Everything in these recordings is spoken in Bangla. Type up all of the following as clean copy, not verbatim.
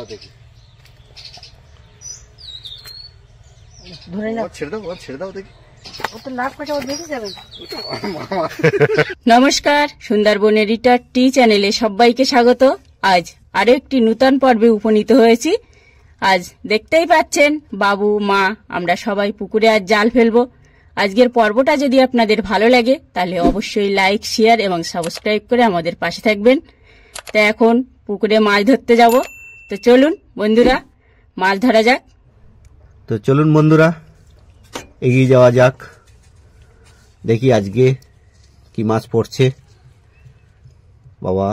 দাও দেখি, ধরে নাও, ছেড়ে দাও দেখি। নমস্কার, সুন্দরবনের রিটার টি চ্যানেলে সবাইকে স্বাগত। আজ আরো একটি নূতন পর্বে উপনীত হয়েছি। আজ দেখতেই পাচ্ছেন বাবু, মা, আমরা সবাই পুকুরে আজ জাল ফেলবো। আজকের পর্বটা যদি আপনাদের ভালো লাগে তাহলে অবশ্যই লাইক, শেয়ার এবং সাবস্ক্রাইব করে আমাদের পাশে থাকবেন। তো এখন পুকুরে মাছ ধরতে যাব। তো চলুন বন্ধুরা, মাছ ধরা যাক। তো চলুন বন্ধুরা, এগিয়ে যাওয়া যাক। দেখি আজকে কি মাছ পড়ছে। বাবা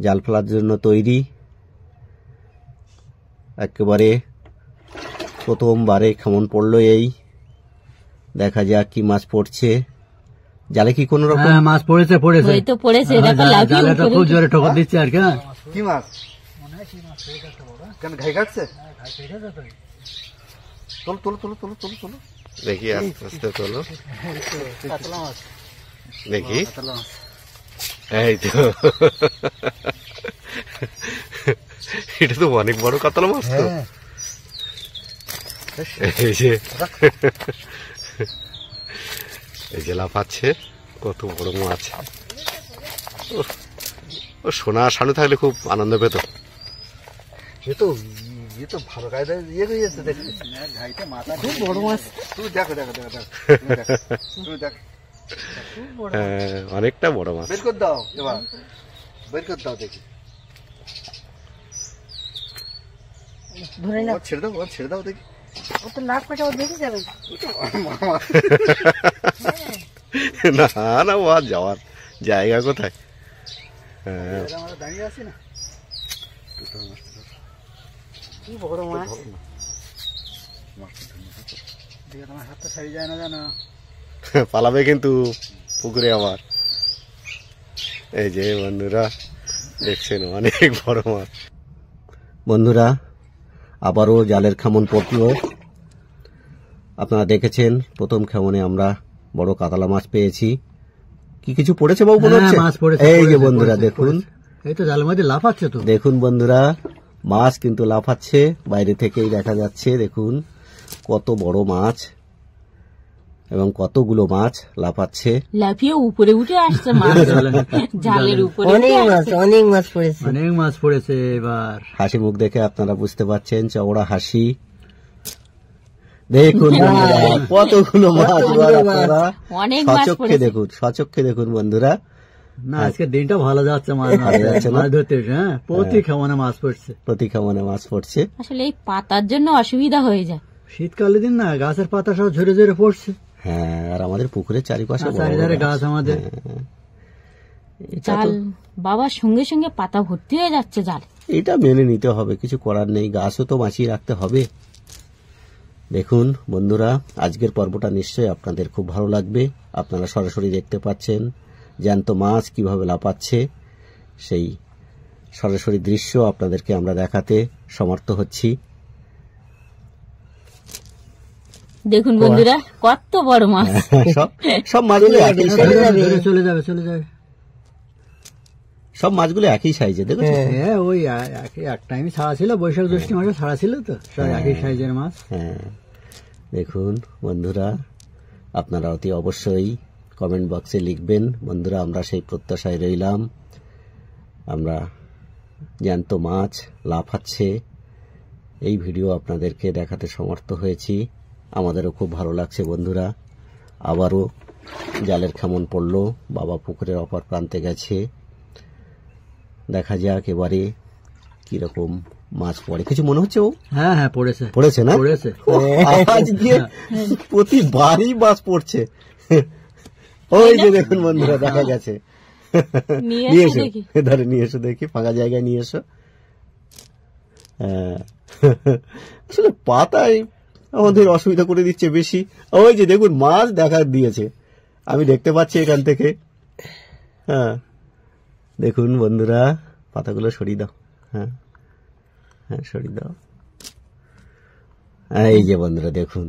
জাল ফেলার জন্য তৈরি, একেবারে প্রথমবারে কেমন পড়লো এই। দেখা যাক কি মাছ পড়ছে। জালে কি কোন রকম মাছ পড়েছে? জালেটা খুব জোরে ঠোকর দিচ্ছে আর কি মাছ? কেন ঘাই কাটছে? তোলো। দেখি আস্তে আস্তে তোলো, দেখি। এই তো, এটা তো অনেক বড় কাতলা মাছ। তো এই যে লাফাচ্ছে, কত বড় মাছ। ও সোনা সানু থাকলে খুব আনন্দ পেত। এ তো ভালো গায়ে ইয়ে হয়ে যাচ্ছে দেখছি, খুব বড় মাছ। তুই দেখো, অনেকটা বড় মাছ। বের করে দাও, এবার বের করে দাও দেখি। ধরে নাও, ছেড়ে দাও দেখি। না ও আর যাওয়ার জায়গা কোথায়? দাঁড়িয়ে আছি না, কি বড় মাছ। তোমার হাতটা ছাড়ি যায় না জানো, পালাবে কিন্তু পুকুরে আবার। এই যে বন্ধুরা দেখছেন, অনেক বড় মাছ। বন্ধুরা আবারও জালের খামন পড়লো। আপনারা দেখেছেন প্রথম খামনে আমরা বড় কাতলা মাছ পেয়েছি। কি কিছু পড়েছে বাবু? এই যে বন্ধুরা দেখুন, এই তো জালের মধ্যে লাফাচ্ছে। তো দেখুন বন্ধুরা, মাছ কিন্তু লাফাচ্ছে, বাইরে থেকেই দেখা যাচ্ছে। দেখুন কত বড় মাছ এবং কতগুলো মাছ লাফাচ্ছে, লাফিয়ে উপরে উঠে আসছে মাছ। জালের উপরে অনেক মাছ পড়েছে এবার। হাসি মুখ দেখে আপনারা বুঝতে পারছেন, চওড়া হাসি। দেখুন বন্ধুরা কতগুলো মাছ, সচক্ষে দেখুন বন্ধুরা। না, আজকে দিনটা ভালো যাচ্ছে, মাছ ধরতে। হ্যাঁ, প্রতি খামনে মাছ পড়ছে। আসলে এই পাতার জন্য অসুবিধা হয়ে যায়। শীতকালের দিন না, গাছের পাতা সব ঝরে ঝরে পড়ছে। হ্যাঁ, আর আমাদের পুকুরের চারিপাশে চারিধারে গাছ আমাদের। জাল বাবার সঙ্গে সঙ্গে পাতা ভর্তি হয়ে যাচ্ছে জাল। এটা মেনে নিতে হবে, কিছু করার নেই, গাছও তো বাঁচিয়ে রাখতে হবে। দেখুন বন্ধুরা, আজকের পর্বটা নিশ্চয়ই আপনাদের খুব ভালো লাগবে। আপনারা সরাসরি দেখতে পাচ্ছেন জ্যান্ত মাছ কিভাবে লাফাচ্ছে, সেই সরাসরি দৃশ্য আপনাদেরকে আমরা দেখাতে সমর্থ হচ্ছি। দেখুন বন্ধুরা কত বড় মাছ। সব মাছগুলো চলে যাবে। সব মাছগুলো একই সাইজে দেখুন। হ্যাঁ, ওই এক টাইমে ছাড়া ছিল, বৈশাখ জ্যৈষ্ঠ মাসে ছাড়া ছিল, তো সব একই সাইজের মাছ। হ্যাঁ দেখুন বন্ধুরা, আপনারা অতি অবশ্যই কমেন্ট বক্সে লিখবেন। বন্ধুরা আমরা সেই প্রত্যাশায় রইলাম। আমরা জ্যান্ত মাছ লাফাচ্ছে এই ভিডিও আপনাদেরকে দেখাতে সমর্থ হয়েছি। আমাদেরও খুব ভালো লাগছে বন্ধুরা। আবারও জালের খামন পড়লো, বাবা পুকুরের অপর প্রান্তে গেছে। দেখা যাক এবারে কিরকম মাছ পড়ে। কিছু মনে হচ্ছে? ও হ্যাঁ, পড়েছে না? আজকে প্রতিবারই মাছ পড়ছে। ওই যে দেখুন বন্ধুরা, দেখা গেছে। নিয়ে এসো দেখি, ফাঁকা জায়গায় নিয়ে এসো। আসলে পাতায় আমাদের অসুবিধা করে দিচ্ছে বেশি। ওই যে দেখুন মাছ দেখা দিয়েছে, আমি দেখতে পাচ্ছি এখান থেকে। হ্যাঁ দেখুন বন্ধুরা, পাতাগুলো সরিয়ে দাও। হ্যাঁ, সরিয়ে দাও। এই যে বন্ধুরা দেখুন,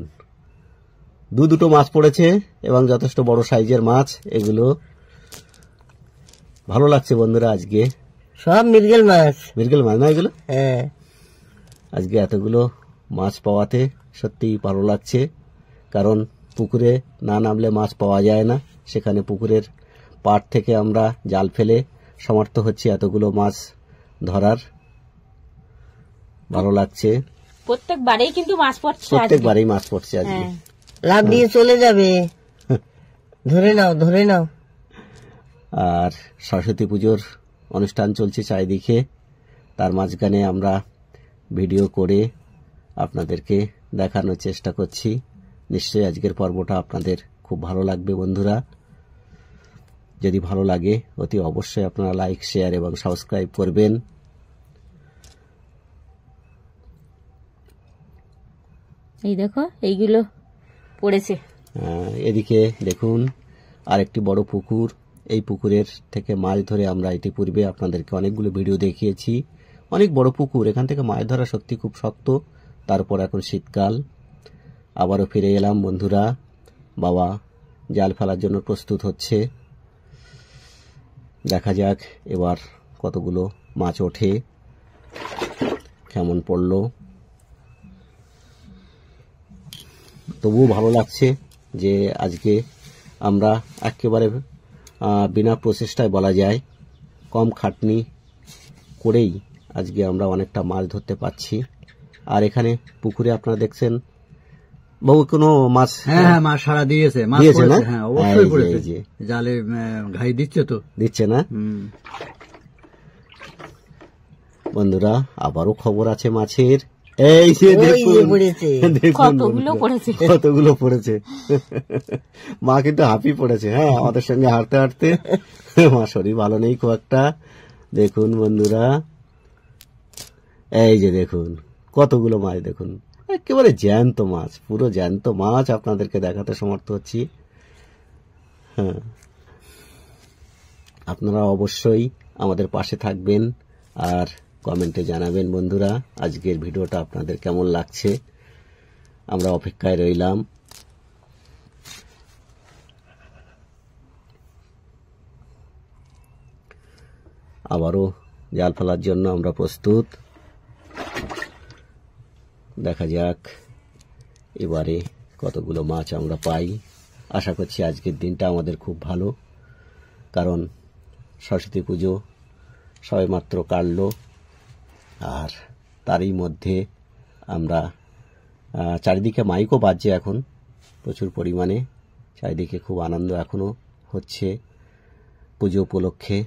দুটো মাছ পড়েছে এবং যথেষ্ট বড় সাইজের মাছ। এগুলো ভালো লাগছে বন্ধুরা। আজকে সব মৃগেল মাছ। মৃগেল মাছ না এগুলো? হ্যাঁ। আজকে এতগুলো মাছ পাওয়াতে সত্যি ভালো লাগছে, কারণ পুকুরে না নামলে মাছ পাওয়া যায় না। সেখানে পুকুরের পাড় থেকে আমরা জাল ফেলে সমর্থ হচ্ছি এতগুলো মাছ ধরার। ভালো লাগছে। প্রত্যেকবারেই কিন্তু মাছ পড়ছে, প্রত্যেকবারেই মাছ পড়ছে আজকে। লাভ দিয়ে চলে যাবে, ধরে নাও ধরে নাও। আর সরস্বতী পুজোর অনুষ্ঠান চলছে চারিদিকে, তার মাঝখানে আমরা ভিডিও করে আপনাদেরকে দেখানোর চেষ্টা করছি। নিশ্চয়ই আজকের পর্বটা আপনাদের খুব ভালো লাগবে বন্ধুরা। যদি ভালো লাগে অতি অবশ্যই আপনারা লাইক, শেয়ার এবং সাবস্ক্রাইব করবেন। এই দেখো এইগুলো পড়েছে। এদিকে দেখুন আরেকটি বড় পুকুর। এই পুকুরের থেকে মাছ ধরে আমরা ইতিপূর্বে আপনাদেরকে অনেকগুলো ভিডিও দেখিয়েছি। অনেক বড় পুকুর, এখান থেকে মাছ ধরা সত্যি খুব শক্ত। তারপর এখন শীতকাল, আবারও ফিরে এলাম বন্ধুরা। বাবা জাল ফেলার জন্য প্রস্তুত হচ্ছে। দেখা যাক এবার কতগুলো মাছ ওঠে, কেমন পড়লো। তবুও ভালো লাগছে যে আজকে আমরা একেবারে বিনা প্রচেষ্টায় বলা যায় কম খাটনি করেই আজকে আমরা অনেকটা মাছ ধরতে পারছি। আর এখানে পুকুরে আপনারা দেখছেন বহু কোনো মাছ। হ্যাঁ মাছ সারা দিয়েছে, দিয়েছে না? হ্যাঁ অবশ্যই পড়েছে, জালে ঘাই দিচ্ছে তো, দিচ্ছে না? বন্ধুরা আবারও খবর আছে মাছের। এই যে দেখুন কতগুলো পড়েছে। মা কিন্তু হাঁপিয়ে পড়েছে। হ্যাঁ আমাদের সঙ্গে হাঁটতে হাঁটতে, মা শরীর ভালো নেই খুব একটা। দেখুন বন্ধুরা, এই যে দেখুন কতগুলো মাছ, দেখুন একেবারে জ্যান্ত মাছ, পুরো জ্যান্ত মাছ আপনাদেরকে দেখাতে সমর্থ হচ্ছি। হ্যাঁ, আপনারা অবশ্যই আমাদের পাশে থাকবেন আর কমেন্টে জানাবেন বন্ধুরা আজকের ভিডিওটা আপনাদের কেমন লাগছে। আমরা অপেক্ষায় রইলাম। আবারও জাল ফেলার জন্য আমরা প্রস্তুত। দেখা যাক এবারে কতগুলো মাছ আমরা পাই। আশা করছি আজকের দিনটা আমাদের খুব ভালো, কারণ সরস্বতী পুজো সবেমাত্র কাটলো। আর তারই মধ্যে আমরা চারিদিকে মাইকও বাজছে এখন প্রচুর পরিমাণে। চারিদিকে খুব আনন্দ এখনো হচ্ছে পুজো উপলক্ষে।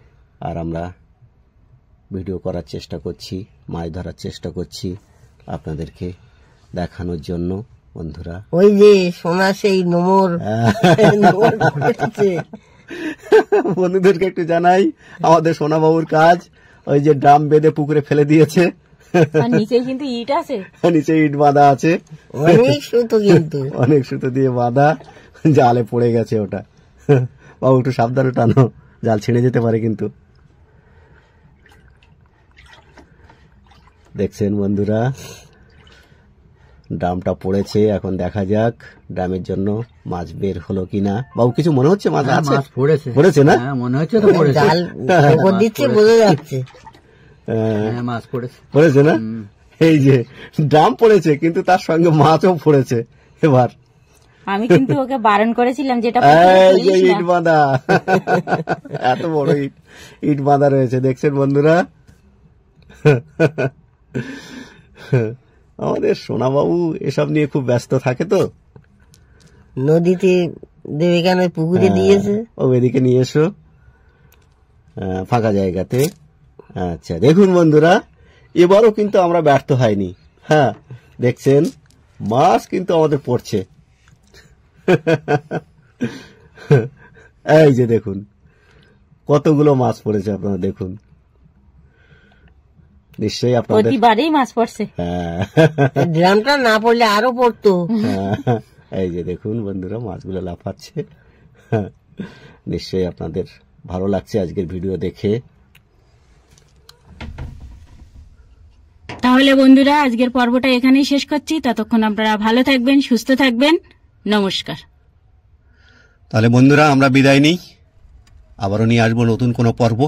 আর আমরা ভিডিও করার চেষ্টা করছি, মাছ ধরার চেষ্টা করছি আপনাদেরকে দেখানোর জন্য বন্ধুরা। ওই যে সোনা সেই নোমর বন্ধুদেরকে একটু জানাই আমাদের সোনাবাবুর কাজ। ওই যে ড্রাম বেঁধে পুকুরে ফেলে দিয়েছে, নিচে কিন্তু ইট আছে, নিচে ইট বাঁধা আছে, অনেক সুতো, কিন্তু অনেক সুতো দিয়ে বাঁধা, জালে পড়ে গেছে ওটা। বাবু একটু সাবধানে টানো, জাল ছিঁড়ে যেতে পারে কিন্তু। দেখছেন বন্ধুরা ড্রামটা পড়েছে, এখন দেখা যাক ড্রামের জন্য মাছ বের হলো কিনা। বাবু কিছু মনে হচ্ছে মাছ আছে? পড়েছে না? মনে হচ্ছে তো পড়েছে, জাল উপর দিচ্ছে বোঝা যাচ্ছে। মাছ পড়েছে না? এই যে ড্রাম পড়েছে কিন্তু তার সঙ্গে মাছও পড়েছে। এবার আমি কিন্তু ওকে বারণ করেছিলাম যেটা ইট বাঁধা, এত বড় ইট বাঁধা রয়েছে। দেখছেন বন্ধুরা আমাদের সোনাবাবু এসব নিয়ে খুব ব্যস্ত থাকে তো। নদীতে দেবে কেন, পুকুরে দিয়েছে। ও এদিকে নিয়ে এসো ফাঁকা জায়গাতে। আচ্ছা দেখুন বন্ধুরা এবারও কিন্তু আমরা ব্যর্থ হয়নি। হ্যাঁ দেখছেন মাছ কিন্তু আমাদের পড়ছে। এই যে দেখুন কতগুলো মাছ পড়েছে, আপনারা দেখুন। নিশ্চয়ই আপনাদের প্রতিবারেই মাছ পড়ছে। ড্রামটা না পড়লে আরো পড়তো। এই যে দেখুন বন্ধুরা মাছগুলো লাফাচ্ছে। নিশ্চয়ই আপনাদের ভালো লাগছে আজকের ভিডিও দেখে। তাহলে বন্ধুরা আজকের পর্বটা এখানেই শেষ করছি। ততক্ষণ আপনারা ভালো থাকবেন, সুস্থ থাকবেন। নমস্কার। তাহলে বন্ধুরা আমরা বিদায় নিই, আবারও নিয়ে আসবো নতুন কোনো পর্ব।